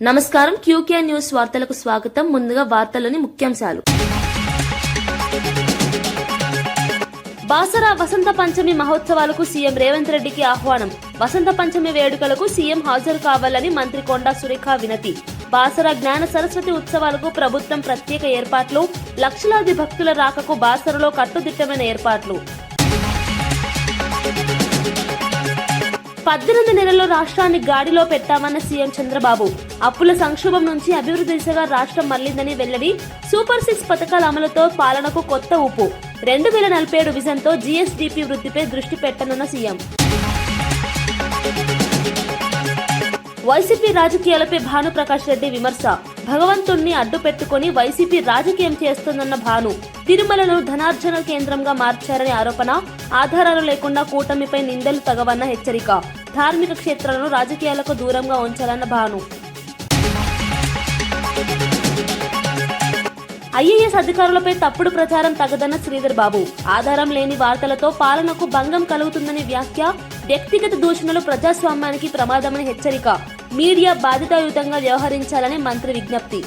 నమస్కారం. QK news వార్తలకు స్వాగతం. ముందుగా వార్తల్లోని ముఖ్యాంశాలు. బాసర వసంత పంచమి మహోత్సవాలకు సీఎం రేవంత్ రెడ్డికి ఆహ్వానం. వసంత పంచమి వేడుకలకు సీఎం హాజరు కావాలని మంత్రి కొండా సురేఖ వినతి. బాసర జ్ఞాన సరస్వతి ఉత్సవాలకు ప్రభుత్వం ప్రత్యేక ఏర్పాట్లు. లక్షలాది భక్తుల రాకకు బాసరలో కట్టుదిట్టమైన ఏర్పాట్లు. 18 నెలల్లో రాష్ట్రాన్ని గాడిలో పెట్టామన్న సీఎం చంద్రబాబు. అప్పుల సంక్షోభం నుంచి అభివృద్ధి దిశగా రాష్ట్రం మళ్లిందని వెల్లడి. సూపర్ 6 పథకాల అమలుతో పాలనకు కొత్త ఊపు. 2047 విజన్తో జీఎస్డీపీ వృద్ధిపై దృష్టి పెట్టనున్న సీఎం. వైసీపీ రాజకీయాలపై భానుప్రకాష్ రెడ్డి విమర్శ. భగవంతుణ్ణి అడ్డు పెట్టుకుని వైసీపీ రాజకీయం చేస్తోందన్న భాను. తిరుమలను ధనార్జన కేంద్రంగా మార్చారని ఆరోపణ. ఆధారాలు లేకుండా కూటమిపై నిందలు తగవన్న హెచ్చరిక. ధార్మిక క్షేత్రాలను రాజకీయాలకు దూరంగా ఉంచాలన్న భాను. ఐఏఎస్ అధికారులపై తప్పుడు ప్రచారం తగదన్న శ్రీధర్ బాబు. ఆధారం లేని వార్తలతో పాలనకు భంగం కలుగుతుందని వ్యాఖ్య. వ్యక్తిగత దూషణలు ప్రజాస్వామ్యానికి ప్రమాదమని హెచ్చరిక. మీడియా బాధ్యతాయుతంగా వ్యవహరించాలని మంత్రి విజ్ఞప్తి.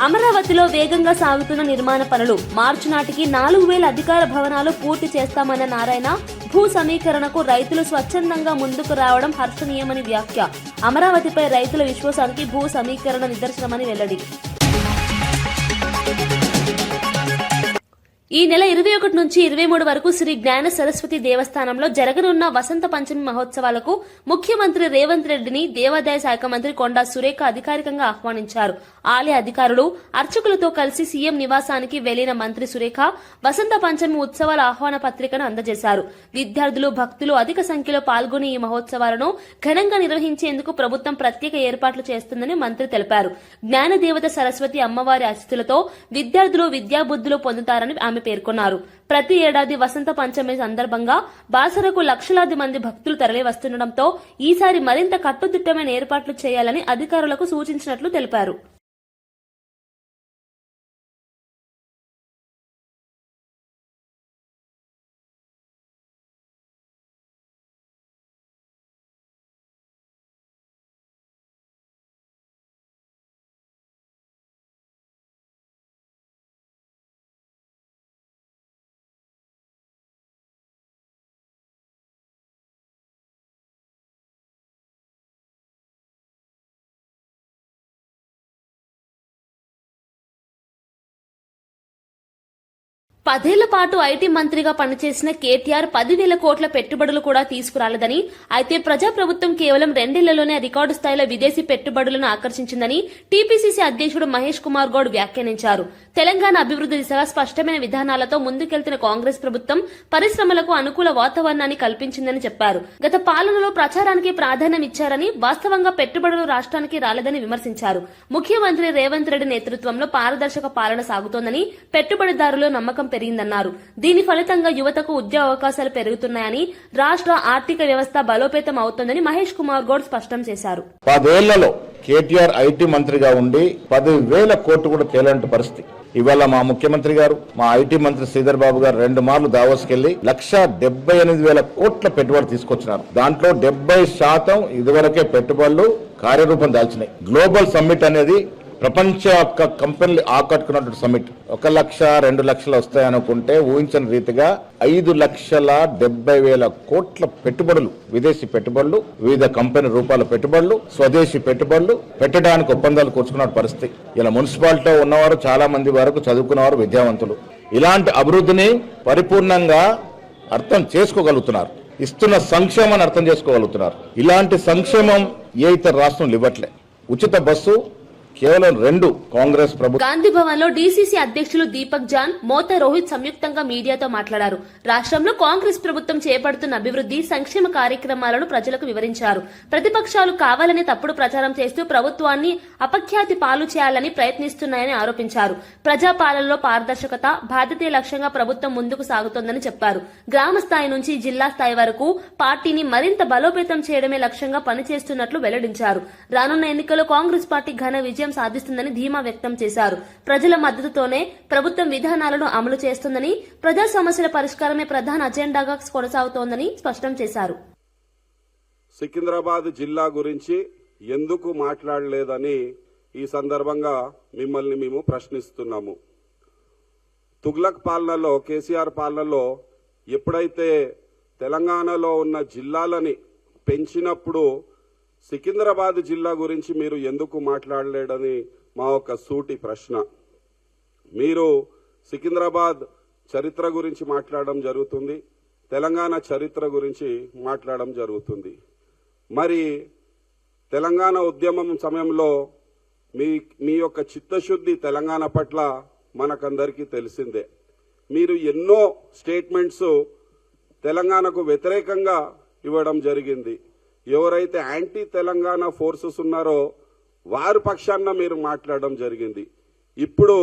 అమరావతిలో వేగంగా సాగుతున్న నిర్మాణ పనులు. మార్చి నాటికి 4000 అధికార భవనాలు పూర్తి చేస్తామన్న నారాయణ. భూ సమీకరణకు రైతులు స్వచ్ఛందంగా ముందుకు రావడం హర్షణీయమని వ్యాఖ్య. అమరావతిపై రైతుల విశ్వాసానికి భూ సమీకరణ నిదర్శనమని వెల్లడి. ఈ నెల 21 నుంచి 23 వరకు శ్రీ జ్ఞాన సరస్వతి దేవస్థానంలో జరగనున్న వసంత పంచమి మహోత్సవాలకు ముఖ్యమంత్రి రేవంత్ రెడ్డిని దేవాదాయ శాఖ మంత్రి కొండా సురేఖ అధికారికంగా ఆహ్వానించారు. ఆలయ అధికారులు, అర్చకులతో కలిసి సీఎం నివాసానికి వెళ్లిన మంత్రి సురేఖ వసంత పంచమి ఉత్సవాల ఆహ్వాన పత్రికను అందజేశారు. విద్యార్థులు, భక్తులు అధిక సంఖ్యలో పాల్గొని ఈ మహోత్సవాలను ఘనంగా నిర్వహించేందుకు ప్రభుత్వం ప్రత్యేక ఏర్పాట్లు చేస్తుందని మంత్రి తెలిపారు. జ్ఞానదేవత సరస్వతి అమ్మవారి ఆశీస్సులతో విద్యార్థులు విద్యాబుద్ధులు పొందుతారని ఆమె పేర్కొన్నారు. ప్రతి ఏడాది వసంత పంచమి సందర్భంగా బాసరకు లక్షలాది మంది భక్తులు తరలి వస్తుండటంతో ఈసారి మరింత కట్టుదిట్టమైన ఏర్పాట్లు చేయాలని అధికారులకు సూచించినట్లు తెలిపారు. పదేళ్ల పాటు ఐటీ మంత్రిగా పనిచేసిన కేటీఆర్ 10,000 కోట్ల పెట్టుబడులు కూడా తీసుకురాలేదని, అయితే ప్రజాప్రభుత్వం కేవలం 2 ఏళ్లలోనే రికార్డు స్థాయిలో విదేశీ పెట్టుబడులను ఆకర్షించిందని టీపీసీసీ అధ్యక్షుడు మహేష్ కుమార్ గౌడ్ వ్యాఖ్యానించారు. తెలంగాణ అభివృద్ధి దిశగా స్పష్టమైన విధానాలతో ముందుకెళ్తున్న కాంగ్రెస్ ప్రభుత్వం పరిశ్రమలకు అనుకూల వాతావరణాన్ని కల్పించిందని చెప్పారు. గత పాలనలో ప్రచారానికి ప్రాధాన్యం ఇచ్చారని, వాస్తవంగా పెట్టుబడులు రాష్ట్రానికి రాలేదని విమర్శించారు. ముఖ్యమంత్రి రేవంత్ రెడ్డి నేతృత్వంలో పారదర్శక పాలన సాగుతోందని, పెట్టుబడిదారులు నమ్మకం పెరిగిందన్నారు. దీని ఫలితంగా యువతకు ఉద్యోగ అవకాశాలు పెరుగుతున్నాయని, రాష్ట్ర ఆర్థిక వ్యవస్థ బలోపేతం అవుతోందని మహేష్ కుమార్ గౌడ్ స్పష్టం చేశారు. 10 ఏళ్లలో కేటీఆర్ ఐటీ మంత్రిగా ఉండి 10,000 కోట్లు కూడా తేలంటి పరిస్థితి. ఇవాళ మా ముఖ్యమంత్రి గారు, మా ఐటీ మంత్రి శ్రీధర్ బాబు గారు 2 మార్లు దావోస్కెళ్లి 1,78,000 కోట్ల పెట్టుబడి తీసుకొచ్చినారు. దాంట్లో 70% ఇదివరకే పెట్టుబడులు కార్యరూపం దాల్చినాయి. గ్లోబల్ సమ్మిట్ అనేది ప్రపంచ యొక్క కంపెనీలు ఆకట్టుకున్నటువంటి సమ్మిట్. 1 లక్ష 2 లక్షలు వస్తాయనుకుంటే ఊహించని రీతిగా 5,70,000 కోట్ల పెట్టుబడులు, విదేశీ పెట్టుబడులు, వివిధ కంపెనీ రూపాల పెట్టుబడులు, స్వదేశీ పెట్టుబడులు పెట్టడానికి ఒప్పందాలు కూర్చుకున్న పరిస్థితి. ఇలా మున్సిపాలిటీలో ఉన్నవారు చాలా మంది వరకు చదువుకున్నవారు, విద్యావంతులు ఇలాంటి అభివృద్ధిని పరిపూర్ణంగా అర్థం చేసుకోగలుగుతున్నారు. ఇస్తున్న సంక్షేమాన్ని అర్థం చేసుకోగలుగుతున్నారు. ఇలాంటి సంక్షేమం ఏ ఇతర రాష్ట్రం ఇవ్వట్లే. ఉచిత బస్సు కేవలం 2 కాంగ్రెస్ ప్రభుత్వం. గాంధీ భవన్ లో డీసీసీ అధ్యక్షులు దీపక్ జాన్, మోతా రోహిత్ సంయుక్తంగా మీడియాతో మాట్లాడారు. రాష్ట్రంలో కాంగ్రెస్ ప్రభుత్వం చేపడుతున్న అభివృద్ధి, సంక్షేమ కార్యక్రమాలను ప్రజలకు వివరించారు. ప్రతిపక్షాలు కావాలని తప్పుడు ప్రచారం చేస్తూ ప్రభుత్వాన్ని అపఖ్యాతి పాలు చేయాలని ప్రయత్నిస్తున్నాయని ఆరోపించారు. ప్రజాపాలనలో పారదర్శకత, బాధ్యతే లక్ష్యంగా ప్రభుత్వం ముందుకు సాగుతోందని చెప్పారు. గ్రామ స్థాయి నుంచి జిల్లా స్థాయి వరకు పార్టీని మరింత బలోపేతం చేయడమే లక్ష్యంగా పనిచేస్తున్నట్లు వెల్లడించారు. రానున్న ఎన్నికల్లో కాంగ్రెస్ పార్టీ ఘన విజయం సాధిస్తుందని ధీమా వ్యక్తం చేశారు. ప్రజల మద్దతుతోనే ప్రభుత్వం విధానాలను అమలు చేస్తుందని, ప్రజా సమస్యల పరిష్కారమే ప్రధాన అజెండాగా కొనసాగుతోందని స్పష్టం చేశారు. సికింద్రాబాద్ జిల్లా గురించి ఎందుకు మాట్లాడలేదని ఈ సందర్భంగా మిమ్మల్ని మేము ప్రశ్నిస్తున్నాము. తుగ్లక్ పాలనలో, కేసీఆర్ పాలనలో ఎప్పుడైతే తెలంగాణలో ఉన్న జిల్లాలని పెంచినప్పుడు సికింద్రాబాద్ జిల్లా గురించి మీరు ఎందుకు మాట్లాడలేడని మా ఒక సూటి ప్రశ్న. మీరు సికింద్రాబాద్ చరిత్ర గురించి మాట్లాడడం జరుగుతుంది, తెలంగాణ చరిత్ర గురించి మాట్లాడడం జరుగుతుంది. మరి తెలంగాణ ఉద్యమం సమయంలో మీ యొక్క చిత్తశుద్ధి తెలంగాణ పట్ల మనకందరికీ తెలిసిందే. మీరు ఎన్నో స్టేట్మెంట్స్ తెలంగాణకు వ్యతిరేకంగా ఇవ్వడం జరిగింది. ఎవరైతే యాంటీ తెలంగాణ ఫోర్సెస్ ఉన్నారో వారి పక్షాన మీరు మాట్లాడడం జరిగింది. ఇప్పుడు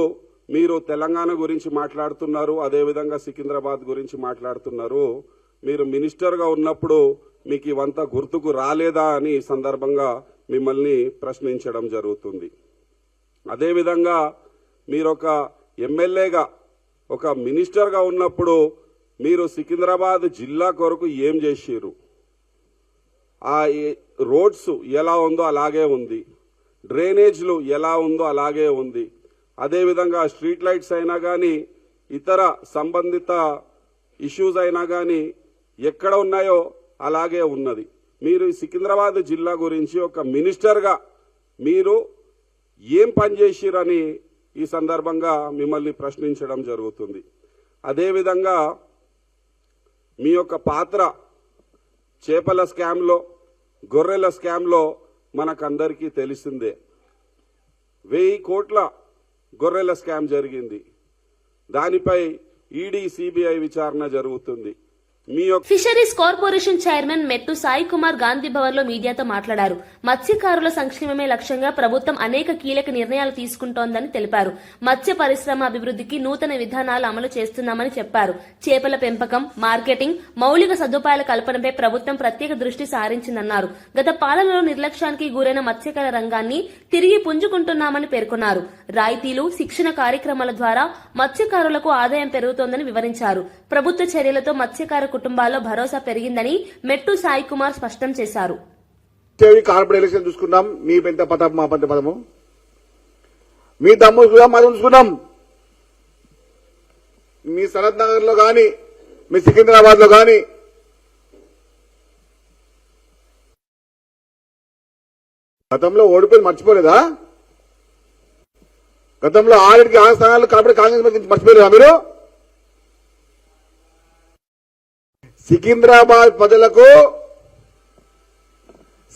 మీరు తెలంగాణ గురించి మాట్లాడుతున్నారు, అదేవిధంగా సికింద్రాబాద్ గురించి మాట్లాడుతున్నారు. మీరు మినిస్టర్గా ఉన్నప్పుడు మీకు ఇవంతా గుర్తుకు రాలేదా అని ఈ సందర్భంగా మిమ్మల్ని ప్రశ్నించడం జరుగుతుంది. అదేవిధంగా మీరు ఒక ఎమ్మెల్యేగా, ఒక మినిస్టర్గా ఉన్నప్పుడు మీరు సికింద్రాబాద్ జిల్లా కొరకు ఏం చేసిరు? ఆ రోడ్స్ ఎలా ఉందో అలాగే ఉంది, డ్రైనేజ్లు ఎలా ఉందో అలాగే ఉంది. అదేవిధంగా స్ట్రీట్ లైట్స్ అయినా కానీ, ఇతర సంబంధిత ఇష్యూస్ అయినా కానీ ఎక్కడ ఉన్నాయో అలాగే ఉన్నది. మీరు సికింద్రాబాద్ జిల్లా గురించి ఒక మినిస్టర్గా మీరు ఏం పని చేసిరని ఈ సందర్భంగా మిమ్మల్ని ప్రశ్నించడం జరుగుతుంది. అదేవిధంగా మీ యొక్క పాత్ర చేపల స్కామ్లో, గొర్రెల స్కామ్లో మనకందరికీ తెలిసిందే. 1000 కోట్ల గొర్రెల స్కామ్ జరిగింది. దానిపై ఈడీ, సిబిఐ విచారణ జరుగుతుంది. ఫిషరీస్ కార్పొరేషన్ చైర్మన్ మెట్టు సాయి కుమార్ గాంధీ భవన్ లో మీడియాతో మాట్లాడారు. మత్స్యకారుల సంక్షేమమే లక్ష్యంగా ప్రభుత్వం అనేక కీలక నిర్ణయాలు తీసుకుంటోందని తెలిపారు. మత్స్య పరిశ్రమ అభివృద్ధికి నూతన విధానాలు అమలు చేస్తున్నామని చెప్పారు. చేపల పెంపకం, మార్కెటింగ్, మౌలిక సదుపాయాల కల్పనపై ప్రభుత్వం ప్రత్యేక దృష్టి సారించిందన్నారు. గత పాలనలో నిర్లక్ష్యానికి గురైన మత్స్యకార రంగాన్ని తిరిగి పుంజుకుంటున్నామని పేర్కొన్నారు. రాయితీలు, శిక్షణ కార్యక్రమాల ద్వారా మత్స్యకారులకు ఆదాయం పెరుగుతోందని వివరించారు. ప్రభుత్వ చర్యలతో మత్స్యకార కుటుంబాల్లో భరోసా పెరిగిందని మెట్టు సాయి కుమార్ స్పష్టం చేశారు. కార్పొరేట్ ఎలక్షన్ చూసుకున్నాం, మీ పెద్ద పదం మా పెద్ద పదము, మీ దమ్ము చూసుకున్నాం, మాది చూసుకున్నాం. మీ సనత్ నగర్ లో గాని, మీ సికింద్రాబాద్ లో గాని గతంలో ఓడిపోయి మర్చిపోలేదా? గతంలో 6 స్థానాలు కాబట్టి కాంగ్రెస్ మర్చిపోలేదా మీరు? సికింద్రాబాద్ ప్రజలకు,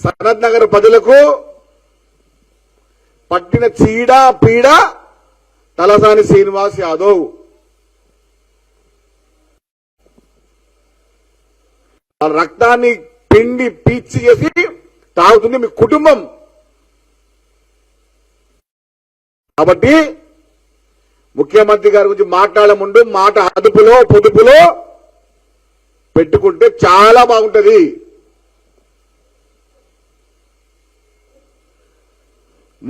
సనత్ నగర్ ప్రజలకు పట్టిన చీడ పీడ తలసాని శ్రీనివాస్ యాదవ్. వాళ్ళ రక్తాన్ని పిండి పీచి చేసి తాగుతుంది మీ కుటుంబం. కాబట్టి ముఖ్యమంత్రి గారి గురించి మాట్లాడే ముందు మాట అదుపులో పొదుపులో పెట్టుకుంటే చాలా బాగుంటది.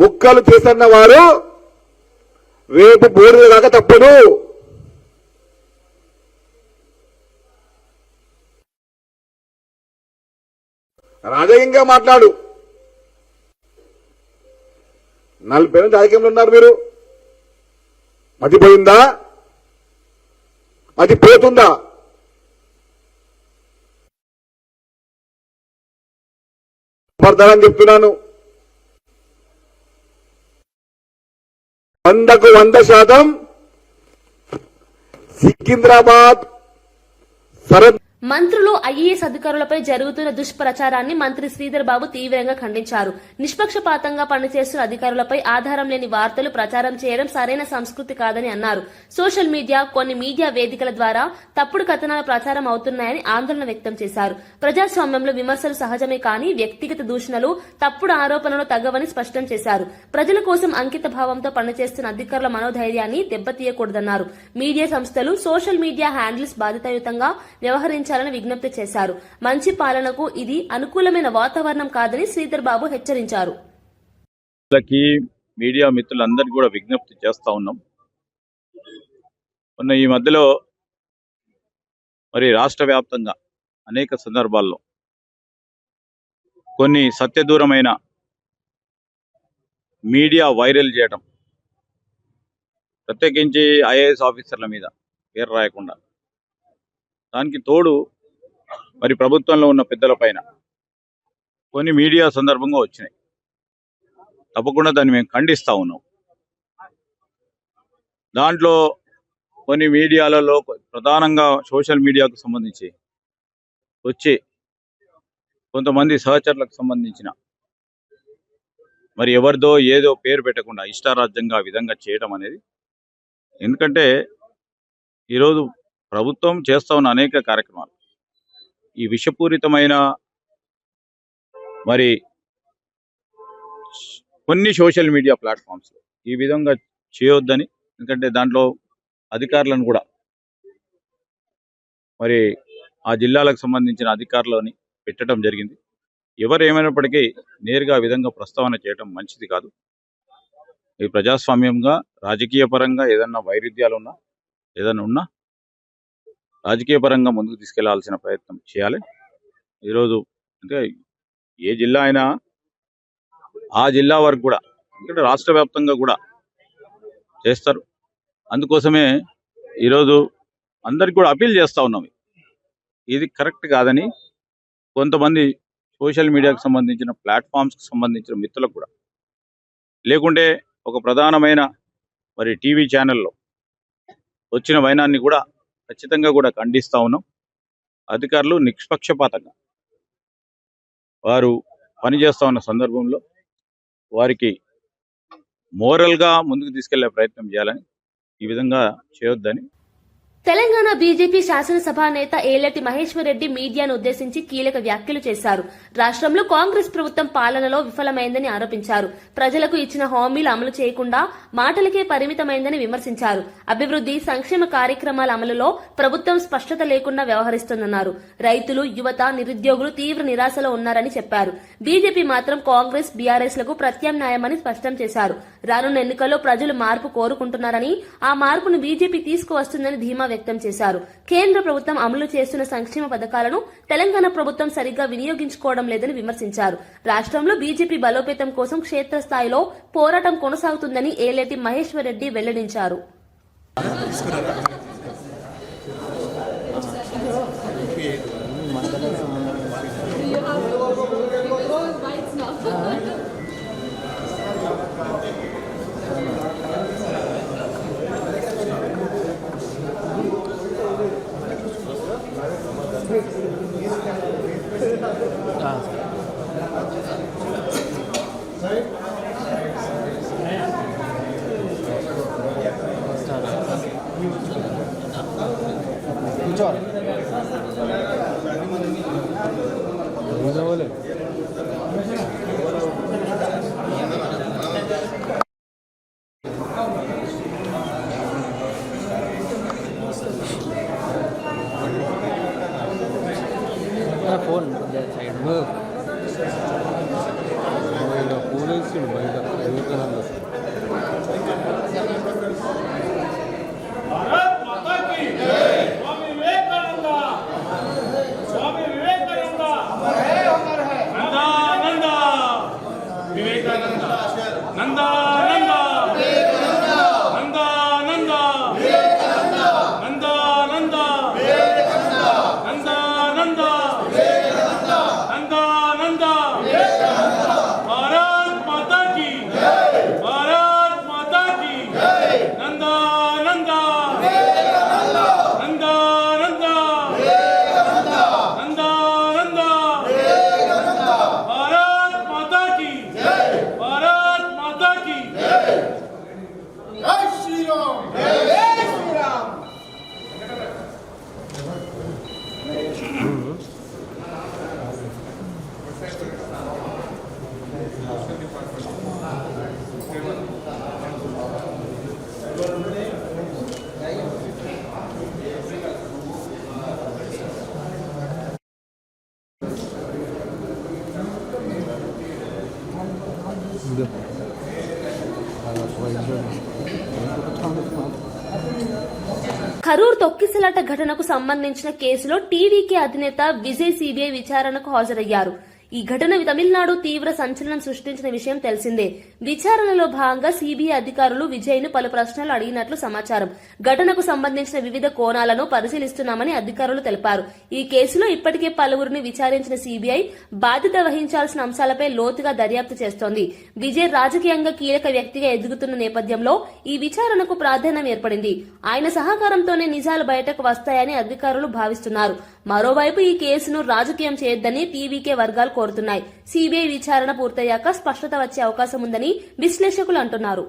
ముక్కలు చేస్తున్న వారు రేపు బోర్డు కాక తప్పదు. రాజకీయంగా మాట్లాడు. 40 ఏళ్ళ రాజకీయంలో ఉన్నారు మీరు. మతిపోయిందా? మతిపోతుందా? అని చెప్తున్నాను. 100కు 100% సికింద్రాబాద్ సరత్ మంత్రులు, ఐఏఎస్ అధికారులపై జరుగుతున్న దుష్ప్రచారాన్ని మంత్రి శ్రీధర్ బాబు తీవ్రంగా ఖండించారు. నిష్పక్షపాతంగా పనిచేస్తున్న అధికారులపై ఆధారం లేని వార్తలు ప్రచారం చేయడం సరైన సంస్కృతి కాదని అన్నారు. సోషల్ మీడియా, కొన్ని మీడియా వేదికల ద్వారా తప్పుడు కథనాలు ప్రచారం అవుతున్నాయని ఆందోళన వ్యక్తం చేశారు. ప్రజాస్వామ్యంలో విమర్శలు సహజమే కానీ వ్యక్తిగత దూషణలు, తప్పుడు ఆరోపణలు తగవని స్పష్టం చేశారు. ప్రజల కోసం అంకిత భావంతో పనిచేస్తున్న అధికారుల మనోధైర్యాన్ని దెబ్బతీయకూడదన్నారు. మీడియా సంస్థలు, సోషల్ మీడియా హ్యాండిల్స్ బాధ్యతాయుతంగా వ్యవహరించారు విజ్ఞప్తి చేశారు. మంచి పాలనకు ఇది అనుకూలమైన వాతావరణం కాదని శ్రీధర్ బాబు హెచ్చరించారు. మీడియా మిత్రులందరికీ కూడా విజ్ఞప్తి చేస్తా ఉన్నాం. మొన్న ఈ మధ్యలో మరి రాష్ట్ర వ్యాప్తంగా అనేక సందర్భాల్లో కొన్ని సత్యదూరమైన మీడియా వైరల్ చేయటం, ప్రత్యేకించి ఐఏఎస్ ఆఫీసర్ల మీద పేరు రాయకుండా, దానికి తోడు మరి ప్రభుత్వంలో ఉన్న పెద్దల పైన కొన్ని మీడియా సందర్భంగా వచ్చినాయి. తప్పకుండా దాన్ని మేము ఖండిస్తా ఉన్నాం. దాంట్లో కొన్ని మీడియాలలో ప్రధానంగా సోషల్ మీడియాకు సంబంధించి వచ్చి కొంతమంది సహచరులకు సంబంధించిన మరి ఎవరిదో ఏదో పేరు పెట్టకుండా ఇష్టారాజ్యంగా ఆ విధంగా చేయడం అనేది, ఎందుకంటే ఈరోజు ప్రభుత్వం చేస్తా ఉన్న అనేక కార్యక్రమాలు ఈ విషపూరితమైన మరి కొన్ని సోషల్ మీడియా ప్లాట్ఫామ్స్ ఈ విధంగా చేయొద్దని, ఎందుకంటే దాంట్లో అధికారులను కూడా మరి ఆ జిల్లాలకు సంబంధించిన అధికారులని పెట్టడం జరిగింది. ఎవరు ఏమైనప్పటికీ నేరుగా ఆ విధంగా ప్రస్తావన చేయడం మంచిది కాదు. ఈ ప్రజాస్వామ్యంగా రాజకీయ పరంగా ఏదన్నా వైరుధ్యాలు ఉన్నా, ఏదన్నా ఉన్నా రాజకీయ పరంగా ముందుకు తీసుకెళ్లాల్సిన ప్రయత్నం చేయాలి. ఈరోజు అంటే ఏ జిల్లా అయినా ఆ జిల్లా వరకు కూడా, ఎందుకంటే రాష్ట్ర వ్యాప్తంగా కూడా చేస్తారు. అందుకోసమే ఈరోజు అందరికి కూడా అపీల్ చేస్తూ ఉన్నాం, ఇది కరెక్ట్ కాదని కొంతమంది సోషల్ మీడియాకు సంబంధించిన ప్లాట్ఫామ్స్కి సంబంధించిన మిత్రులకు కూడా, లేకుంటే ఒక ప్రధానమైన మరి టీవీ ఛానల్లో వచ్చిన వైనాన్ని కూడా ఖచ్చితంగా కూడా ఖండిస్తూ ఉన్నాం. అధికారులు నిష్పక్షపాతంగా వారు పనిచేస్తూ ఉన్న సందర్భంలో వారికి మోరల్గా ముందుకు తీసుకెళ్లే ప్రయత్నం చేయాలని, ఈ విధంగా చేయొద్దని. తెలంగాణ బీజేపీ శాసనసభ నేత ఏలటి మహేశ్వర్ రెడ్డి మీడియాను ఉద్దేశించి కీలక వ్యాఖ్యలు చేశారు. రాష్ట్రంలో కాంగ్రెస్ ప్రభుత్వం పాలనలో విఫలమైందని ఆరోపించారు. ప్రజలకు ఇచ్చిన హామీలు అమలు చేయకుండా మాటలకే పరిమితమైందని విమర్శించారు. అభివృద్ధి, సంక్షేమ కార్యక్రమాల అమలులో ప్రభుత్వం స్పష్టత లేకుండా వ్యవహరిస్తోందన్నారు. రైతులు, యువత, నిరుద్యోగులు తీవ్ర నిరాశలో ఉన్నారని చెప్పారు. బీజేపీ మాత్రం కాంగ్రెస్, బీఆర్ఎస్ లకు ప్రత్యామ్నాయమని స్పష్టం చేశారు. రానున్న ఎన్నికల్లో ప్రజలు మార్పు కోరుకుంటున్నారని, ఆ మార్పును బీజేపీ తీసుకువస్తుందని ధీమా వ్యక్తం చేశారు. కేంద్ర ప్రభుత్వం అమలు చేస్తున్న సంక్షేమ పథకాలను తెలంగాణ ప్రభుత్వం సరిగ్గా వినియోగించుకోవడం లేదని విమర్శించారు. రాష్ట్రంలో బీజేపీ బలోపేతం కోసం క్షేత్రస్థాయిలో పోరాటం కొనసాగుతుందని ఏలేటి మహేశ్వర్ రెడ్డి వెల్లడించారు. ఫోన్ సైడ్ ఫోన్ వేసి బయట వివేకానంద కరూర్ తొక్కిసలాట ఘటనకు సంబంధించిన కేసులో టీడీకే అధినేత విజయ్ సీబీఐ విచారణకు హాజరయ్యారు. ఈ ఘటన తమిళనాడు తీవ్ర సంచలనం సృష్టించిన విషయం తెలిసిందే. విచారణలో భాగంగా సిబిఐ అధికారులు విజయ్ ను పలు ప్రశ్నలు అడిగినట్లు సమాచారం. ఘటనకు సంబంధించిన వివిధ కోణాలను పరిశీలిస్తున్నామని అధికారులు తెలిపారు. ఈ కేసులో ఇప్పటికే పలువురిని విచారించిన సిబిఐ బాధ్యత వహించాల్సిన అంశాలపై లోతుగా దర్యాప్తు చేస్తోంది. విజయ్ రాజకీయంగా కీలక వ్యక్తిగా ఎదుగుతున్న నేపథ్యంలో ఈ విచారణకు ప్రాధాన్యం ఏర్పడింది. ఆయన సహకారంతోనే నిజాలు బయటకు వస్తాయని అధికారులు భావిస్తున్నారు. మరోవైపు ఈ కేసును రాజకీయం చేయొద్దని టీవీకే వర్గాలు కోరుతున్నాయి. సిబిఐ విచారణ పూర్తయ్యాక స్పష్టత వచ్చే అవకాశం ఉందని విశ్లేషకులు అంటున్నారు.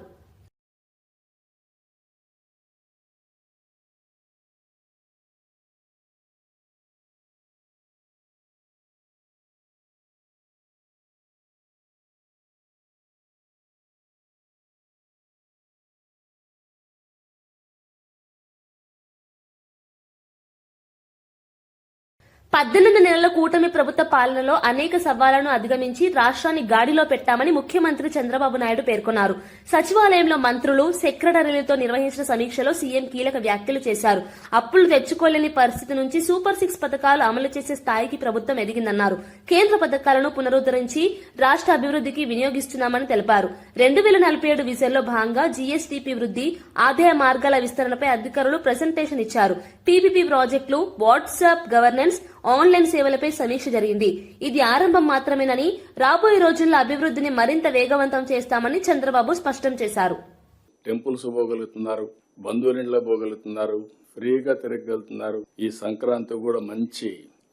పద్దెనిమిది నెలల కూటమి ప్రభుత్వ పాలనలో అనేక సవాళ్లను అధిగమించి రాష్ట్రాన్ని గాడిలో పెట్టామని ముఖ్యమంత్రి చంద్రబాబు నాయుడు పేర్కొన్నారు. సచివాలయంలో మంత్రులు, సెక్రటరీలతో నిర్వహించిన సమీక్షలో సీఎం కీలక వ్యాఖ్యలు చేశారు. అప్పులు తెచ్చుకోలేని పరిస్థితి నుంచి సూపర్ 6 పథకాలు అమలు చేసే స్థాయికి ప్రభుత్వం ఎదిగిందన్నారు. కేంద్ర పథకాలను పునరుద్దరించి రాష్ట్ర అభివృద్ధికి వినియోగిస్తున్నామని తెలిపారు. 2047 విజన్లో భాగంగా జీఎస్టీపీ వృద్ధి, ఆదాయ మార్గాల విస్తరణపై అధికారులు ప్రెజెంటేషన్ ఇచ్చారు. పీపీపీ ప్రాజెక్టులు, వాట్సాప్ గవర్నెన్స్, ఆన్లైన్ సేవలపై సమీక్ష జరిగింది. ఇది ఆరంభం మాత్రమేనని, రాబోయే రోజుల్లో అభివృద్ధిని మరింత వేగవంతం చేస్తామని చంద్రబాబు స్పష్టం చేశారు. టెంపుల్స్ పోగలుగుతున్నారు, బంధువులింట్లో పోగలుగుతున్నారు, ఫ్రీగా తిరగలుగుతున్నారు. ఈ సంక్రాంతి కూడా మంచి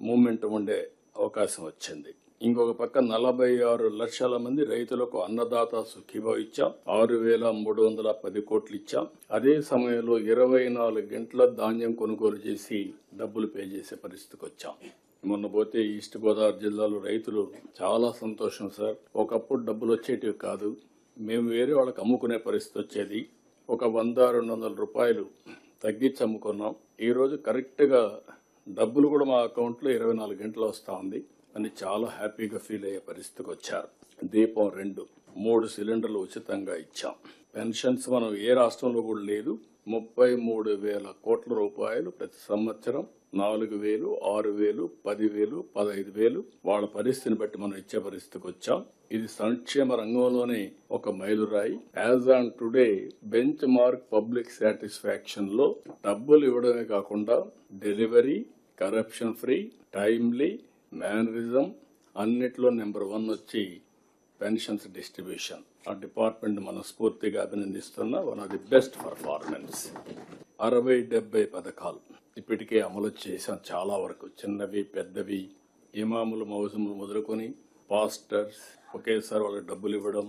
మూమెంట్ ఉండే అవకాశం వచ్చింది. ఇంకొక పక్క 46 లక్షల మంది రైతులకు అన్నదాత సుఖీభావ ఇచ్చాం. 6,310 కోట్లు ఇచ్చాం. అదే సమయంలో 24 గంటల ధాన్యం కొనుగోలు చేసి డబ్బులు పే చేసే పరిస్థితికి వచ్చాం. మొన్న పోతే ఈస్ట్ గోదావరి జిల్లాలో రైతులు చాలా సంతోషం సార్. ఒకప్పుడు డబ్బులు వచ్చేటివి కాదు, మేము వేరే వాళ్ళకి అమ్ముకునే పరిస్థితి వచ్చేది. ఒక 100-200 రూపాయలు తగ్గించి అమ్ముకున్నాం. ఈ రోజు కరెక్ట్ గా డబ్బులు కూడా మా అకౌంట్ లో 24 గంటలు వస్తా ఉంది అని చాలా హ్యాపీగా ఫీల్ అయ్యే పరిస్థితికి వచ్చారు. దీపం 2, 3 సిలిండర్లు ఉచితంగా ఇచ్చాం. పెన్షన్స్ మనం ఏ రాష్ట్రంలో కూడా లేదు. 33,000 కోట్ల రూపాయలు ప్రతి సంవత్సరం 4,000, 6,000, 10,000, 15,000 వాళ్ళ పరిస్థితిని బట్టి మనం ఇచ్చే పరిస్థితికి వచ్చాం. ఇది సంక్షేమ రంగంలోనే ఒక మైలురాయి. As on today bench mark public satisfaction లో డబ్బులు ఇవ్వడమే కాకుండా delivery, corruption free, timely, mannerism అన్నిట్లో నెంబర్ 1 వచ్చి పెన్షన్స్ డిస్ట్రిబ్యూషన్. ఆ డిపార్ట్మెంట్ మనస్ఫూర్తిగా అభినందిస్తున్న one of the best performance. 60-70 పథకాలు ఇప్పటికే అమలు చేశాం. చాలా వరకు చిన్నవి, పెద్దవి, ఇమాములు, మౌజములు మొదలుకొని పాస్టర్స్ ఒకేసారి వాళ్ళకి డబ్బులు ఇవ్వడం,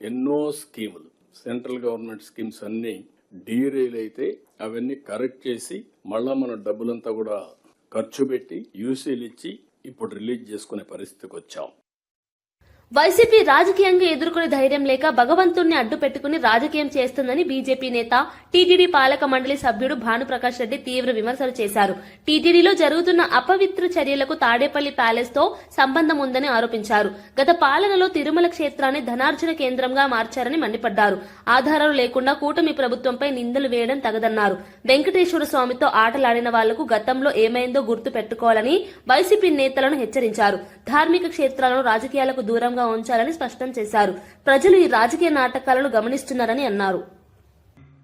ఎన్నో స్కీములు, సెంట్రల్ గవర్నమెంట్ స్కీమ్స్ అన్ని డీరైల్ అయితే అవన్నీ కరెక్ట్ చేసి మళ్ళా మన డబ్బులంతా కూడా ఖర్చు పెట్టి యూసీలు ఇచ్చి ఇప్పుడు రిలీజ్ చేసుకునే పరిస్థితికి వచ్చాం. వైసీపీ రాజకీయంగా ఎదుర్కొనే ధైర్యం లేక భగవంతుణ్ణి అడ్డు పెట్టుకుని రాజకీయం చేస్తుందని బీజేపీ నేత, టీటీడీ పాలక మండలి సభ్యుడు భానుప్రకాష్ రెడ్డి తీవ్ర విమర్శలు చేశారు. టీటీడీలో జరుగుతున్న అపవిత్ర చర్యలకు తాడేపల్లి ప్యాలెస్ తో సంబంధం ఉందని ఆరోపించారు. గత పాలనలో తిరుమల క్షేత్రాన్ని ధనార్జన కేంద్రంగా మార్చారని మండిపడ్డారు. ఆధారాలు లేకుండా కూటమి ప్రభుత్వంపై నిందలు వేయడం తగదన్నారు. వెంకటేశ్వర స్వామితో ఆటలాడిన వాళ్లకు గతంలో ఏమైందో గుర్తు పెట్టుకోవాలని వైసీపీ నేతలను హెచ్చరించారు. ధార్మిక క్షేత్రాలను రాజకీయాలకు దూరంగా ఉంచాలని స్పష్టం చేశారు. ప్రజలు ఈ రాజకీయ నాటకాలను గమనిస్తున్నారని అన్నారు.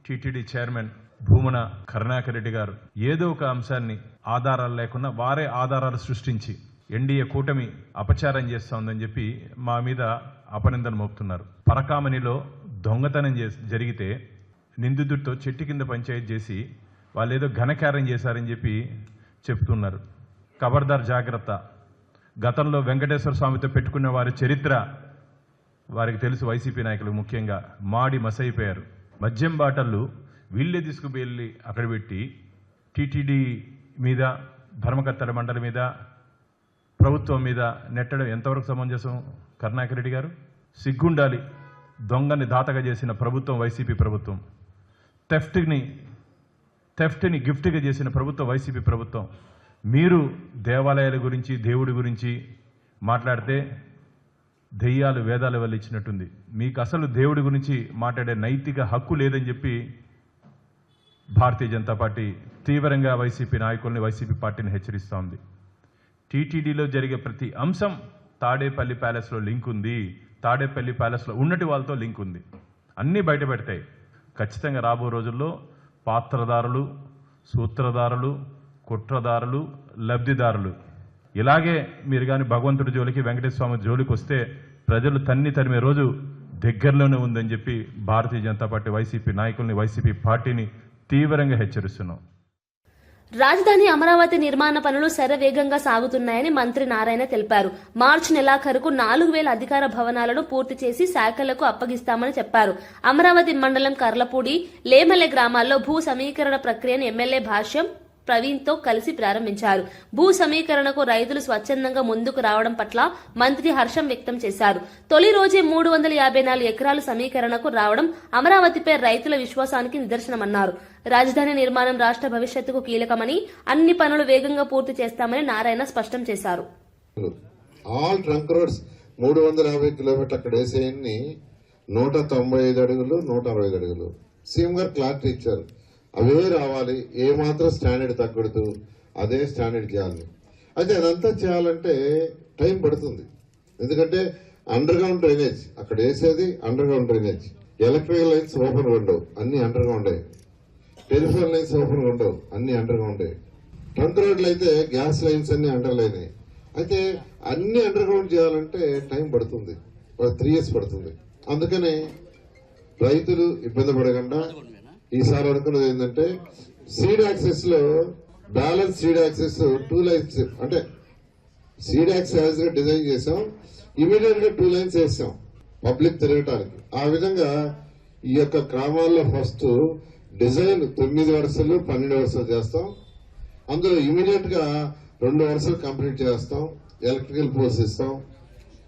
టీటీడీ చైర్మన్ భూమన కరుణాకర్ రెడ్డి గారు ఏదో ఒక అంశాన్ని ఆధారాలు లేకుండా వారే ఆధారాలు సృష్టించి ఎన్డీఏ కూటమి అపచారం చేస్తోందని చెప్పి మా మీద అపనిందన మోపుతున్నారు. పరకామణిలో దొంగతనం జరిగితే నిందితుడితో చెట్టు కింద పంచాయతీ చేసి వాళ్ళు ఏదో ఘనకార్యం చేశారని చెప్పి చెప్తున్నారు. ఖబర్దార్ జాగ్రత్త. గతంలో వెంకటేశ్వర స్వామితో పెట్టుకున్న వారి చరిత్ర వారికి తెలుసు. వైసీపీ నాయకులు ముఖ్యంగా మాడి మసైపోయారు. మద్యం బాటళ్ళు వీళ్ళే తీసుకువెళ్ళి అక్కడ పెట్టి టీటీడీ మీద, ధర్మకర్తల మండలి మీద, ప్రభుత్వం మీద నెట్టడం ఎంతవరకు సమంజసం? కరుణాకర్ రెడ్డి గారు సిగ్గుండాలి. దొంగని దాతగా చేసిన ప్రభుత్వం వైసీపీ ప్రభుత్వం. థెఫ్ట్ని గిఫ్ట్గా చేసిన ప్రభుత్వం వైసీపీ ప్రభుత్వం. మీరు దేవాలయాల గురించి, దేవుడి గురించి మాట్లాడితే దెయ్యాలు వేదాల వల్ల ఇచ్చినట్టుంది. మీకు అసలు దేవుడి గురించి మాట్లాడే నైతిక హక్కు లేదని చెప్పి భారతీయ జనతా పార్టీ తీవ్రంగా వైసీపీ నాయకుల్ని, వైసీపీ పార్టీని హెచ్చరిస్తోంది. టీటీడీలో జరిగే ప్రతి అంశం తాడేపల్లి ప్యాలెస్లో లింక్ ఉంది, తాడేపల్లి ప్యాలెస్లో ఉన్నటి వాళ్ళతో లింక్ ఉంది, అన్నీ బయట పెడతాయి. ఖచ్చితంగా రాబో రోజుల్లో పాత్రదారులు, సూత్రధారులు, కుట్రదారులు, లబ్ధిదారులు ఇలాగే మీరు కానీ భగవంతుడి జోలికి, వెంకటేశ్వర స్వామి జోలికి వస్తే ప్రజలు తరిమే రోజు దగ్గరలోనే ఉందని చెప్పి భారతీయ జనతా పార్టీ వైసీపీ నాయకుల్ని, వైసీపీ పార్టీని తీవ్రంగా హెచ్చరిస్తున్నాం. రాజధాని అమరావతి నిర్మాణ పనులు శరవేగంగా సాగుతున్నాయని మంత్రి నారాయణ తెలిపారు. మార్చి నెలాఖరుకు 4,000 అధికార భవనాలను పూర్తి చేసి శాఖలకు అప్పగిస్తామని చెప్పారు. అమరావతి మండలం కర్లపూడి, లేమల్లె గ్రామాల్లో భూ సమీకరణ ప్రక్రియను ఎమ్మెల్యే భాష్యం ప్రవీణ్తో కలిసి ప్రారంభించారు. భూ సమీకరణకు రైతులు స్వచ్ఛందంగా ముందుకు రావడం పట్ల మంత్రి హర్షం వ్యక్తం చేశారు. తొలి రోజే 354 ఎకరాలు సమీకరణకు రావడం అమరావతిపై రైతుల విశ్వాసానికి నిదర్శనమన్నారు. రాజధాని నిర్మాణం రాష్ట్ర భవిష్యత్తుకు కీలకమని, అన్ని పనులు వేగంగా పూర్తి చేస్తామని నారాయణ స్పష్టం చేశారు. ఆల్ ట్రంక్ రోడ్స్ 350 కిలోమీటర్లు అక్కడ వేసేయన్ని 195 అడుగులు, 165 అడుగులు. సీఎం గారు క్లారిటీ ఇచ్చారు, అవే రావాలి, ఏమాత్రం స్టాండర్డ్ తగ్గకూడదు, అదే స్టాండర్డ్ చేయాలి. అయితే అదంతా చేయాలంటే టైం పడుతుంది. ఎందుకంటే అండర్ గ్రౌండ్ డ్రైనేజ్ అక్కడ వేసేది, under ground drainage, electrical lines open ఉండవు, అన్ని అండర్ గ్రౌండే. టెలిఫోన్ లైన్స్ ఓపెన్ ఉండవు, అన్ని అండర్ గ్రౌండే. ట్రంక్ రోడ్లు అయితే గ్యాస్ లైన్స్ అన్ని అండర్ లైనే. అయితే అన్ని అండర్ గ్రౌండ్ చేయాలంటే టైం పడుతుంది, 3 years పడుతుంది. అందుకనే రైతులు ఇబ్బంది పడకుండా ఈసారి అనుకున్నది ఏంటంటే సీడ్ యాక్సెస్ లో బ్యాలెన్స్ సీడ్ యాక్సెస్ 2 లైన్స్, అంటే సీడ్ యాక్సెస్ గా డిజైన్ చేసాం, ఇమీడియట్ గా 2 లైన్స్ వేసాం పబ్లిక్ తిరగటానికి. ఆ విధంగా ఈ యొక్క గ్రామాల్లో ఫస్ట్ డిజైన్ 9 వరుసలు 12 వరుసలు చేస్తాం. అందులో ఇమీడియట్ గా 2 వరుసలు కంప్లీట్ చేస్తాం, ఎలక్ట్రికల్ పోల్స్ ఇస్తాం.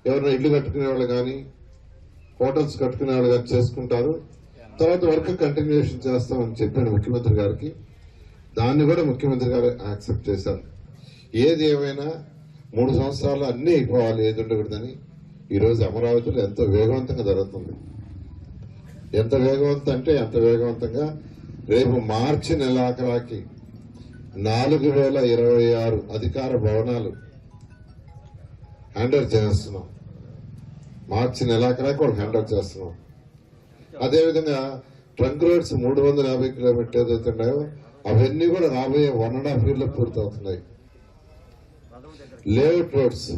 ఎవరైనా ఇల్లు కట్టుకునే వాళ్ళు కానీ, హోటల్స్ కట్టుకునే వాళ్ళు కానీ చేసుకుంటారు. తర్వాత వర్క్ కంటిన్యూషన్ చేస్తామని చెప్పాను ముఖ్యమంత్రి గారికి. దాన్ని కూడా ముఖ్యమంత్రి గారు యాక్సెప్ట్ చేశారు. ఏది ఏమైనా 3 సంవత్సరాలు అన్నీ అయిపోవాలి, ఏది ఉండకూడదని. ఈరోజు అమరావతిలో ఎంతో వేగవంతంగా జరుగుతుంది. ఎంత వేగవంతం అంటే ఎంత వేగవంతంగా రేపు మార్చి నెలాఖరాకి 4,026 అధికార భవనాలు హ్యాండ్ ఓవర్ చేస్తున్నాం. మార్చి నెలాఖరాకి వాళ్ళు హ్యాండ్ ఓవర్ చేస్తున్నాం. అదేవిధంగా ట్రంక్ రోడ్స్ 350 కిలోమీటర్లు ఏదైతే ఉన్నాయో అవన్నీ కూడా రాబోయే 1.5 years పూర్తవుతున్నాయి. లేఅవుట్ రోడ్స్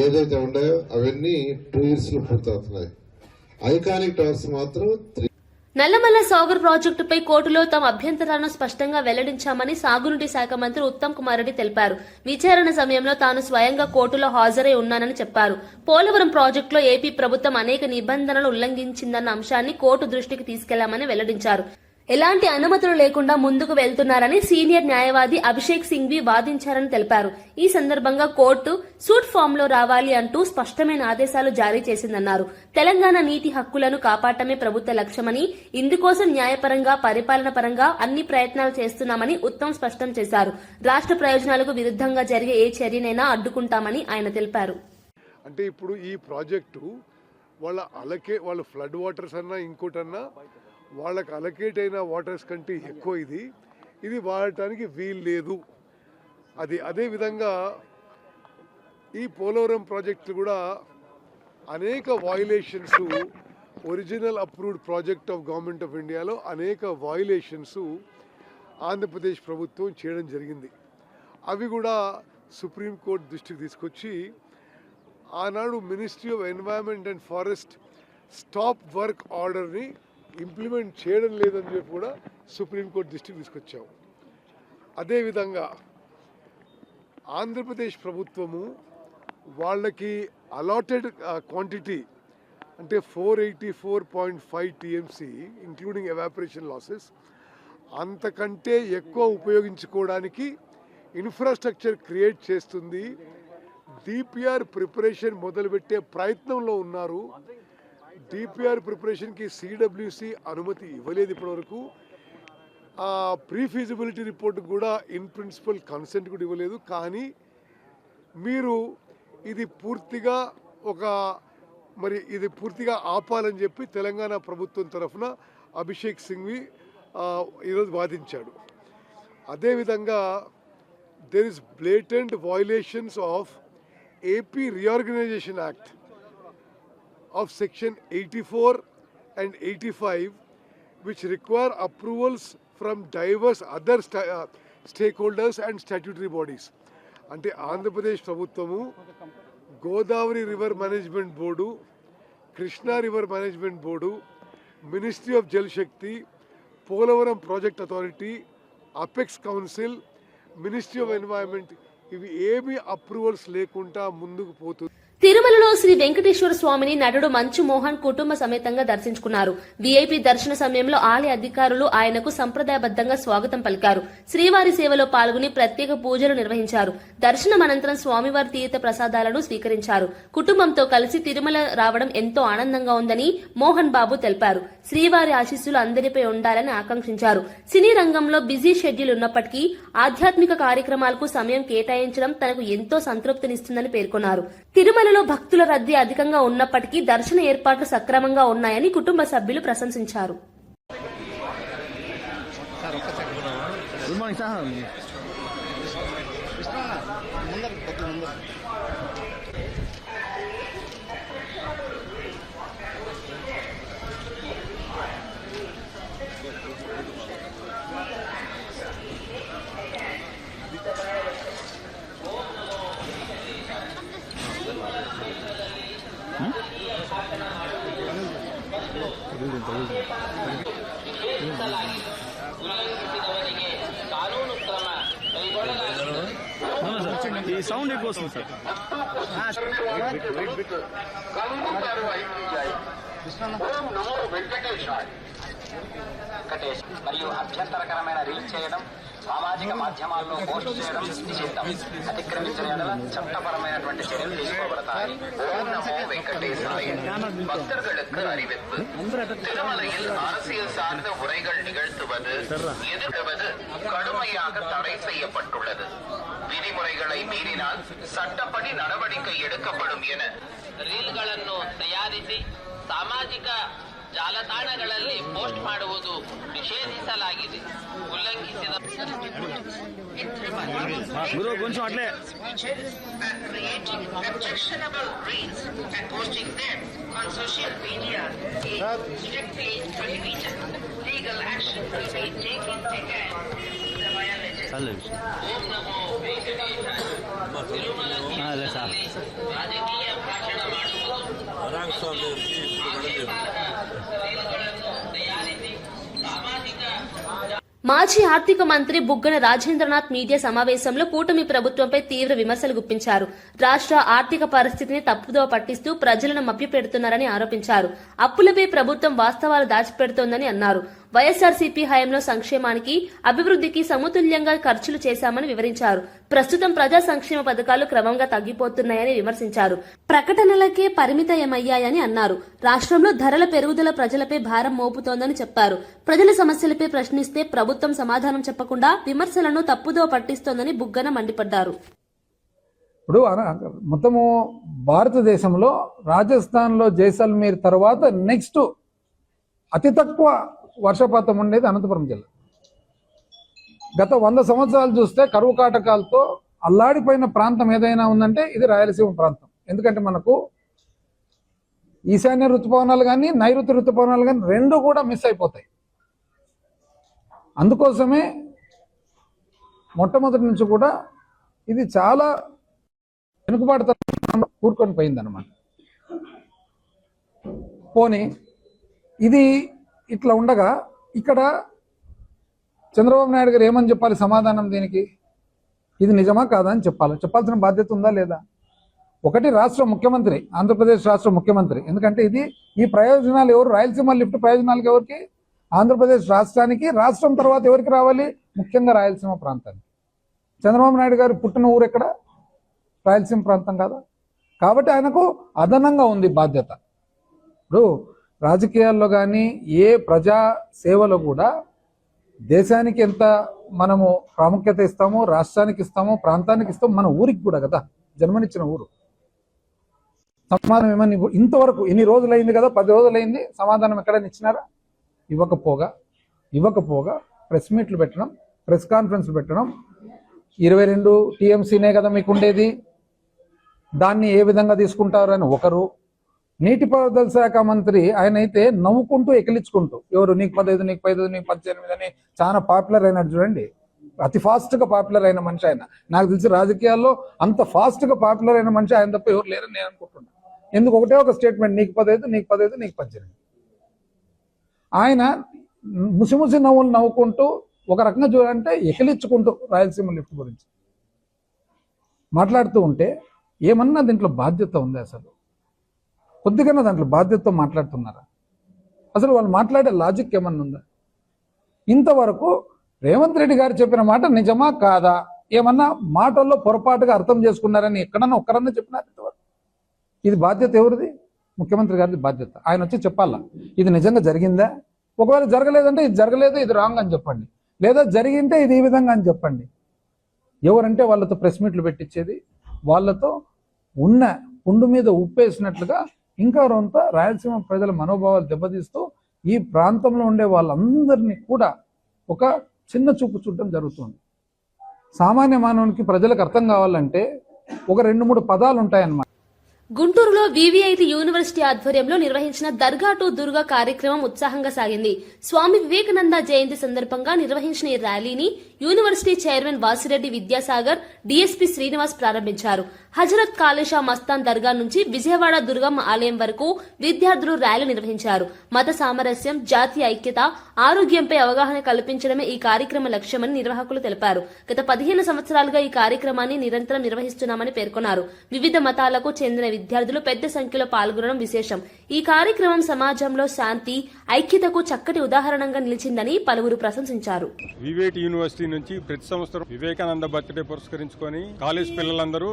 ఏదైతే ఉన్నాయో అవన్నీ 2 years పూర్తవుతున్నాయి. ఐకానిక్ టవర్స్ మాత్రం నల్లమల్ల సాగర్ ప్రాజెక్టుపై కోర్టులో తమ అభ్యంతరాలను స్పష్టంగా వెల్లడించామని సాగునీటి శాఖ మంత్రి ఉత్తమ్ కుమార్ రెడ్డి తెలిపారు. విచారణ సమయంలో తాను స్వయంగా కోర్టులో హాజరై ఉన్నానని చెప్పారు. పోలవరం ప్రాజెక్టులో ఏపీ ప్రభుత్వం అనేక నిబంధనలు ఉల్లంఘించిందన్న అంశాన్ని కోర్టు దృష్టికి తీసుకెళ్లామని వెల్లడించారు. ఎలాంటి అనుమతులు లేకుండా ముందుకు వెళ్తున్నారని సీనియర్ న్యాయవాది అభిషేక్ సింఘ్వి వాదించారని తెలిపారు. ఈ సందర్భంగా కోర్టు సూట్ ఫామ్ లో రావాలి అంటూ స్పష్టమైన ఆదేశాలు జారీ చేసిందన్నారు. తెలంగాణ నీటి హక్కులను కాపాడటమే ప్రభుత్వ లక్ష్యమని, ఇందుకోసం న్యాయపరంగా, పరిపాలన పరంగా అన్ని ప్రయత్నాలు చేస్తున్నామని ఉత్తమ్ స్పష్టం చేశారు. రాష్ట్ర ప్రయోజనాలకు విరుద్ధంగా జరిగే ఏ చర్యనైనా అడ్డుకుంటామని ఆయన తెలిపారు. అంటే ఇప్పుడు ఈ ప్రాజెక్టు వాళ్ళ ఫ్లడ్ వాటర్స్ అన్నా ఇంకోటన్నా వాళ్ళకి అలకేట్ అయిన వాటర్స్ కంటే ఎక్కువ ఇది వాడటానికి వీలు లేదు. అదేవిధంగా ఈ పోలవరం ప్రాజెక్టు కూడా అనేక violations, original approved project of government of ఇండియాలో అనేక వయలేషన్స్ ఆంధ్రప్రదేశ్ ప్రభుత్వం చేయడం జరిగింది. అవి కూడా సుప్రీంకోర్టు దృష్టికి తీసుకొచ్చి ఆనాడు ministry of environment and forest stop work ఆర్డర్ని ఇంప్లిమెంట్ చేయడం లేదని చెప్పి కూడా సుప్రీంకోర్టు దృష్టికి తీసుకొచ్చాము. అదేవిధంగా ఆంధ్రప్రదేశ్ ప్రభుత్వము వాళ్ళకి అలాటెడ్ క్వాంటిటీ అంటే 484.5 TMC ఇంక్లూడింగ్ ఎవాపరేషన్ లాసెస్ అంతకంటే ఎక్కువ ఉపయోగించుకోవడానికి ఇన్ఫ్రాస్ట్రక్చర్ క్రియేట్ చేస్తుంది. డిపిఆర్ ప్రిపరేషన్ మొదలుపెట్టే ప్రయత్నంలో ఉన్నారు. డిపిఆర్ ప్రిపరేషన్కి సిడబ్ల్యూసి అనుమతి ఇవ్వలేదు ఇప్పటివరకు. ప్రీ ఫీజిబిలిటీ రిపోర్ట్ కూడా ఇన్ ప్రిన్సిపల్ కన్సెంట్ కూడా ఇవ్వలేదు. కానీ మీరు ఇది పూర్తిగా ఆపాలని చెప్పి తెలంగాణ ప్రభుత్వం తరఫున అభిషేక్ సింఘ్వి ఈరోజు వాదించాడు. అదేవిధంగా there is blatant violations of AP Reorganization Act of Section 84 and 85, which require approvals from diverse other stakeholders and statutory bodies. అంటే ఆంధ్రప్రదేశ్ ప్రభుత్వము Godavari river management board, Krishna river management board, ministry of Jal Shakti, Polavaram project authority, apex council, ministry of environment ఇవి ఏమీ approvals లేకుండా ముందుకు పోతుంది. తిరుమలలో శ్రీ వెంకటేశ్వర స్వామిని నటుడు మంచు మోహన్ కుటుంబ సమేతంగా దర్శించుకున్నారు. వీఐపీ దర్శన సమయంలో ఆలయ అధికారులు ఆయనకు సంప్రదాయబద్దంగా స్వాగతం పలికారు. శ్రీవారి సేవలో పాల్గొని ప్రత్యేక పూజలు నిర్వహించారు. దర్శనం అనంతరం స్వామివారి తీర్థ ప్రసాదాలను స్వీకరించారు. కుటుంబంతో కలిసి తిరుమల రావడం ఎంతో ఆనందంగా ఉందని మోహన్ బాబు తెలిపారు. శ్రీవారి ఆశీస్సులు అందరిపై ఉండాలని ఆకాంక్షించారు. సినీ రంగంలో బిజీ షెడ్యూల్ ఉన్నప్పటికీ ఆధ్యాత్మిక కార్యక్రమాలకు సమయం కేటాయించడం తనకు ఎంతో సంతృప్తినిస్తుందని పేర్కొన్నారు. తిరుమలలో భక్తుల రద్దీ అధికంగా ఉన్నప్పటికీ దర్శన ఏర్పాట్లు సక్రమంగా ఉన్నాయని కుటుంబ సభ్యులు ప్రశంసించారు. ఈ సౌండ్ ఎక్కువ వస్తుంది సార్. మరియు అభ్యంతరకరమైన రీల్ చేయడం, సామాజిక మాధ్యమాల్లో పోస్ట్ చేయడం నిషిద్ధం. అతిక్రమించిన ఎడల చట్టపరమైనటువంటి చర్యలు తీసుకోబడతాయి. ఓం నమో వెంకటేశాయ. பக்தர்களுக்கு அறிவிப்பு. திருமலையில் அரசியல் சார்ந்த உரைகள் நிகழ்த்துவது, எதிர்ப்பது கடுமையாக தடை செய்யப்பட்டுள்ளது. ವಿಧಿಮುறைகளை ಮೀರಿனால் ಚಟ್ಟಪಡಿ நடவடிக்கை எடுக்கப்படும் என ರೀಲ್ಗಳನ್ನು ತಯಾರಿಸಿ ಸಾಮಾಜಿಕ ಜಾಲತಾಣಗಳಲ್ಲಿ ಪೋಸ್ಟ್ ಮಾಡುವುದು ನಿಷೇಧಿಸಲಾಗಿದೆ. ಉಲ್ಲಂಘಿಸಿದ కొంచెం అట్లే creating objectionable reels and posting them on social media is strictly prohibited. Legal action will be taken against the violators. ఓం నమో వెంకటేశాయ. తిరుమల రాజకీయ భాషణ ಮಾಡುವುದು, తయారిసి సామాజిక మాజీ ఆర్థిక మంత్రి బుగ్గన రాజేంద్రనాథ్ మీడియా సమావేశంలో కూటమి ప్రభుత్వంపై తీవ్ర విమర్శలు గుప్పించారు. రాష్ట్ర ఆర్థిక పరిస్థితిని తప్పుదోవ పట్టిస్తూ ప్రజలను మభ్యపెడుతున్నారని ఆరోపించారు. అప్పులపై ప్రభుత్వం వాస్తవాలు దాచిపెడుతోందని అన్నారు. వైఎస్ఆర్సీపీ హయాంలో సంక్షేమానికి, అభివృద్ధికి సమతుల్యంగా ఖర్చులు చేశామని వివరించారు. ప్రస్తుతం ప్రజా సంక్షేమ పథకాలు క్రమంగా తగ్గిపోతున్నాయని విమర్శించారు. ప్రకటనలకే పరిమితమయ్యాయని అన్నారు. రాష్ట్రంలో ధరల పెరుగుదల ప్రజలపై భారం మోపుతోందని చెప్పారు. ప్రజల సమస్యలపై ప్రశ్నిస్తే ప్రభుత్వం సమాధానం చెప్పకుండా విమర్శలను తప్పుదోవ పట్టిస్తోందని బుగ్గన మండిపడ్డారు. ఇప్పుడు మొత్తము భారతదేశంలో రాజస్థాన్లో జైసల్మేర్ తర్వాత నెక్స్ట్ అతి తక్కువ వర్షపాతం ఉండేది అనంతపురం జిల్లా. గత 100 సంవత్సరాలు చూస్తే కరువు కాటకాలతో అల్లాడిపోయిన ప్రాంతం ఏదైనా ఉందంటే ఇది రాయలసీమ ప్రాంతం. ఎందుకంటే మనకు ఈశాన్య ఋతుపవనాలు కానీ నైరుతి ఋతుపవనాలు కానీ రెండు కూడా మిస్ అయిపోతాయి. అందుకోసమే మొట్టమొదటి నుంచి కూడా ఇది చాలా వెనుకబాటుతనం కూరుకొని పోయిందన్నమాట. పోనీ ఇది ఇట్లా ఉండగా ఇక్కడ చంద్రబాబు నాయుడు గారు ఏమని చెప్పాలి సమాధానం దీనికి? ఇది నిజమా కాదా అని చెప్పాల్సిన బాధ్యత ఉందా లేదా? ఒకటి రాష్ట్ర ముఖ్యమంత్రి, ఆంధ్రప్రదేశ్ రాష్ట్ర ముఖ్యమంత్రి. ఎందుకంటే ఇది ఈ ప్రయోజనాలు ఎవరు, రాయలసీమ లిఫ్ట్ ప్రయోజనాలకు ఎవరికి? ఆంధ్రప్రదేశ్ రాష్ట్రానికి. రాష్ట్రం తర్వాత ఎవరికి రావాలి? ముఖ్యంగా రాయలసీమ ప్రాంతానికి. చంద్రబాబు నాయుడు గారు పుట్టిన ఊరు ఎక్కడ? రాయలసీమ ప్రాంతం కాదా? కాబట్టి ఆయనకు అదనంగా ఉంది బాధ్యత. ఇప్పుడు రాజకీయాల్లో కానీ ఏ ప్రజా సేవలో కూడా దేశానికి ఎంత మనము ప్రాముఖ్యత ఇస్తామో, రాష్ట్రానికి ఇస్తామో, ప్రాంతానికి ఇస్తామో, మన ఊరికి కూడా కదా, జన్మనిచ్చిన ఊరు. సమాధానం ఏమని ఇంతవరకు ఎన్ని రోజులైంది కదా, 10 రోజులైంది, సమాధానం ఎక్కడైనా ఇచ్చినారా? ఇవ్వకపోగా ప్రెస్ మీట్లు పెట్టడం, ప్రెస్ కాన్ఫరెన్స్లు పెట్టడం. 22 టీఎంసీనే కదా మీకు ఉండేది, దాన్ని ఏ విధంగా తీసుకుంటారు అని ఒకరు, నీటిపారుదల శాఖ మంత్రి ఆయన అయితే నవ్వుకుంటూ ఎకిలించుకుంటూ ఎవరు నీకు 15 నీకు 15 నీకు 18 అని చాలా పాపులర్ అయినాడు చూడండి. అతి ఫాస్ట్ గా పాపులర్ అయిన మనిషి ఆయన. నాకు తెలిసి రాజకీయాల్లో అంత ఫాస్ట్ గా పాపులర్ అయిన మనిషి ఆయన తప్ప ఎవరు లేరని నేను అనుకుంటున్నాను. ఎందుకు ఒకటే ఒక స్టేట్మెంట్, నీకు 15 నీకు 15 నీకు 18. ఆయన ముసిముసి నవ్వులు నవ్వుకుంటూ ఒక రకంగా చూడాలంటే ఎకిలించుకుంటూ రాయలసీమ లిఫ్ట్ గురించి మాట్లాడుతూ ఉంటే ఏమన్నా దీంట్లో బాధ్యత ఉంది? అసలు కొద్దిగా దాంట్లో బాధ్యతతో మాట్లాడుతున్నారా? అసలు వాళ్ళు మాట్లాడే లాజిక్ ఏమన్నా ఉందా? ఇంతవరకు రేవంత్ రెడ్డి గారు చెప్పిన మాట నిజమా కాదా, ఏమన్నా మాటల్లో పొరపాటుగా అర్థం చేసుకున్నారని ఎక్కడన్నా ఒక్కరన్నా చెప్పినారు ఇంతవరకు? ఇది బాధ్యత ఎవరిది? ముఖ్యమంత్రి గారిది బాధ్యత. ఆయన వచ్చి చెప్పాలా ఇది నిజంగా జరిగిందా? ఒకవేళ జరగలేదంటే ఇది జరగలేదు, ఇది రాంగ్ అని చెప్పండి. లేదా జరిగింటే ఇది ఈ విధంగా అని చెప్పండి. ఎవరంటే వాళ్ళతో ప్రెస్ మీట్లు పెట్టించేది, వాళ్ళతో ఉన్న పుండు మీద ఉప్పేసినట్లుగా ఇంకా రొంత రాయలసీమ ప్రజల మనోభావాలు దెబ్బతీస్తూ ఈ ప్రాంతంలో ఉండే వాళ్ళందరినీ కూడా ఒక చిన్న చూపు చూడటం జరుగుతుంది. సామాన్య మానవునికి ప్రజలకు అర్థం కావాలంటే ఒక 2-3 పదాలు ఉంటాయన్నమాట. గుంటూరులో వివిఐటి యూనివర్సిటీ ఆధ్వర్యంలో నిర్వహించిన దర్గా టు దుర్గా కార్యక్రమం ఉత్సాహంగా సాగింది. స్వామి వివేకానంద జయంతి సందర్భంగా నిర్వహించిన ఈ ర్యాలీని university chairman Vasireddy Vidyasagar, DSP Srinivas ప్రారంభించారు. హజరత్ కాళేషా మస్తాన్ దర్గా నుంచి విజయవాడ దుర్గమ్మ ఆలయం వరకు విద్యార్థులు ర్యాలీ నిర్వహించారు. మత సామరస్యం, జాతీయ ఐక్యత, ఆరోగ్యంపై అవగాహన కల్పించడమే ఈ కార్యక్రమ లక్ష్యమని నిర్వాహకులు తెలిపారు. గత 15 సంవత్సరాలుగా ఈ కార్యక్రమాన్ని నిరంతరం నిర్వహిస్తున్నామని పేర్కొన్నారు. వివిధ మతాలకు చెందిన విద్యార్థులు పెద్ద సంఖ్యలో పాల్గొనడం విశేషం. ఈ కార్యక్రమం సమాజంలో శాంతి, ఐక్యతకు చక్కటి ఉదాహరణగా నిలిచిందని పలువురు ప్రశంసించారు. వివేటి యూనివర్సిటీ నుంచి ప్రతి సంవత్సరం వివేకానంద బర్త్డే పురస్కరించుకొని కాలేజ్ పిల్లలందరూ,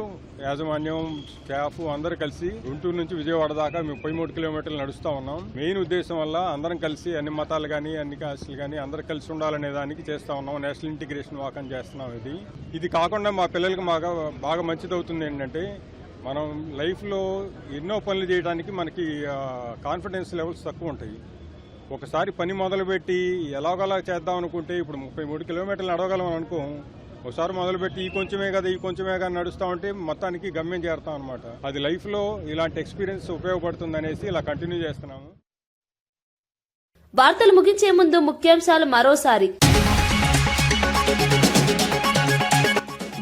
యాజమాన్యం, స్టాఫ్ అందరూ కలిసి గుంటూరు నుంచి విజయవాడ దాకా మేము 33 కిలోమీటర్లు నడుస్తా ఉన్నాం. మెయిన్ ఉద్దేశం వల్ల అందరం కలిసి అన్ని మతాలు కానీ అన్ని కాస్టులు కానీ అందరూ కలిసి ఉండాలనే దానికి చేస్తా ఉన్నాం. నేషనల్ ఇంటిగ్రేషన్ వాక్ అని చేస్తున్నాం. ఇది కాకుండా మా పిల్లలకి బాగా మంచిదవుతుంది ఏంటంటే, మనం లైఫ్లో ఎన్నో పనులు చేయడానికి మనకి కాన్ఫిడెన్స్ లెవెల్స్ తక్కువ ఉంటాయి. ఒకసారి పని మొదలుపెట్టి ఎలాగోలా చేద్దాం అనుకుంటే, ఇప్పుడు 33 కిలోమీటర్లు నడవగలం అనుకో, ఒకసారి మొదలుపెట్టి ఈ కొంచెమే కదా నడుస్తూ ఉంటే మొత్తానికి గమ్యం చేరుతాం అనమాట. అది లైఫ్లో ఇలాంటి ఎక్స్పీరియన్స్ ఉపయోగపడుతుంది అనేసి ఇలా కంటిన్యూ చేస్తున్నాము. వార్తలు ముగించే ముందు ముఖ్యాంశాలు మరోసారి.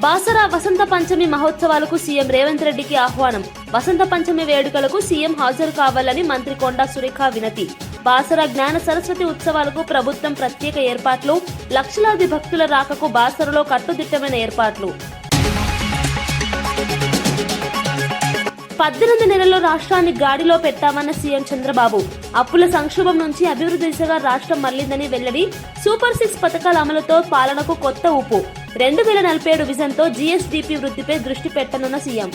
బాసరా వసంత పంచమి మహోత్సవాలకు సీఎం రేవంత్ రెడ్డికి ఆహ్వానం. వసంత పంచమి వేడుకలకు సీఎం హాజరు కావాలని మంత్రి కొండా సురేఖ వినతి. బాసరా జ్ఞాన సరస్వతి ఉత్సవాలకు ప్రభుత్వం ప్రత్యేక ఏర్పాట్లు. లక్షలాది భక్తుల రాకకు బాసరలో కట్టుదిట్టమైన ఏర్పాట్లు. 18 నెలల్లో రాష్ట్రాన్ని గాడిలో పెట్టామన్న సీఎం చంద్రబాబు. అప్పుల సంక్షోభం నుంచి అభివృద్ధి దిశగా రాష్ట్రం మళ్లిందని వెల్లడి. సూపర్ 6 పథకాల అమలుతో పాలనకు కొత్త ఊపు. 2047 విజన్తో జీఎస్డీపీ వృద్ధిపై దృష్టి పెట్టనున్న సీఎం.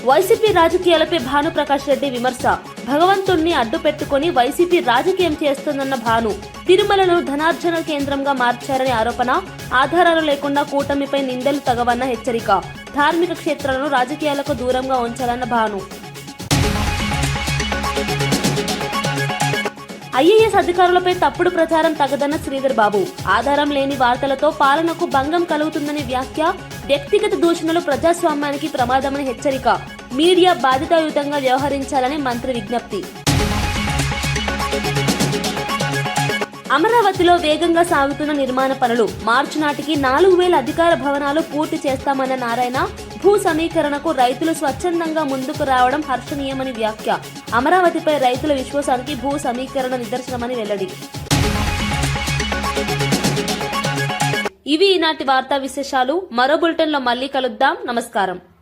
వైసీపీ రాజకీయాలపై భానుప్రకాష్ రెడ్డి విమర్శ. భగవంతుణ్ణి అడ్డు పెట్టుకుని వైసీపీ రాజకీయం చేస్తోందన్న భాను. తిరుమలను ధనార్జన కేంద్రంగా మార్చారని ఆరోపణ. ఆధారాలు లేకుండా కూటమిపై నిందలు తగవన్న హెచ్చరిక. ధార్మిక క్షేత్రాలను రాజకీయాలకు దూరంగా ఉంచాలన్న భాను. ఐఏఎస్ అధికారులపై తప్పుడు ప్రచారం తగదన్న శ్రీధర్ బాబు. ఆధారం లేని వార్తలతో పాలనకు భంగం కలుగుతుందని వ్యాఖ్య. వ్యక్తిగత దూషణలు ప్రజాస్వామ్యానికి ప్రమాదమని హెచ్చరిక. మీడియా బాధ్యతాయుతంగా వ్యవహరించాలని మంత్రి విజ్ఞప్తి. అమరావతిలో వేగంగా సాగుతున్న నిర్మాణ పనులు. మార్చి నాటికి 4000 అధికార భవనాలు పూర్తి చేస్తామన్న నారాయణ. భూ సమీకరణకు రైతులు స్వచ్ఛందంగా ముందుకు రావడం హర్షణీయమని వ్యాఖ్య. అమరావతిపై రైతుల విశ్వాసానికి భూ సమీకరణ నిదర్శనమని వెల్లడి. ఇవి ఈనాటి వార్తా విశేషాలు. మరో బులెటిన్లో మళ్ళీ కలుద్దాం. నమస్కారం.